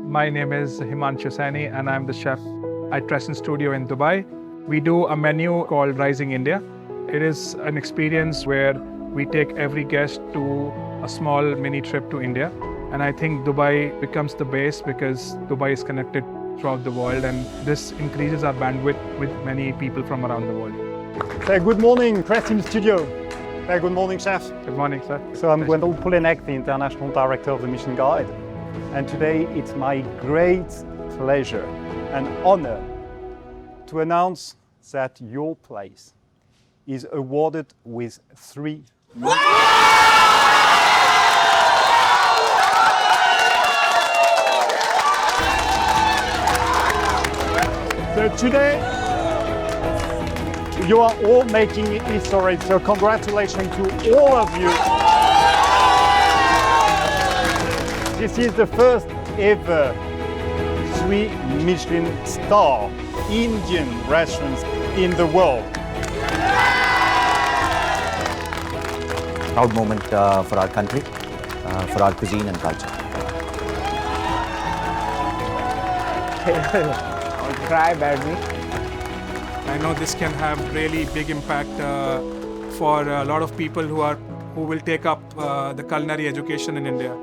My name is Himanshu Saini and I'm the chef at Trèsind Studio in Dubai. We do a menu called Rising India. It is an experience where we take every guest to a small mini trip to India. And I think Dubai becomes the base because Dubai is connected throughout the world, and this increases our bandwidth with many people from around the world. Good morning, Trèsind Studio. Good morning, chef. Good morning, sir. So I'm Gwendal Poullennec, the International Director of the Michelin Guide. And today it's my great pleasure and honor to announce that your place is awarded with 3 So today, you are all making history, so congratulations to all of you. This is the first ever 3 Michelin star Indian restaurants in the world. Proud moment for our country, for our cuisine and culture. I'll try badly. I know this can have really big impact for a lot of people who will take up the culinary education in India.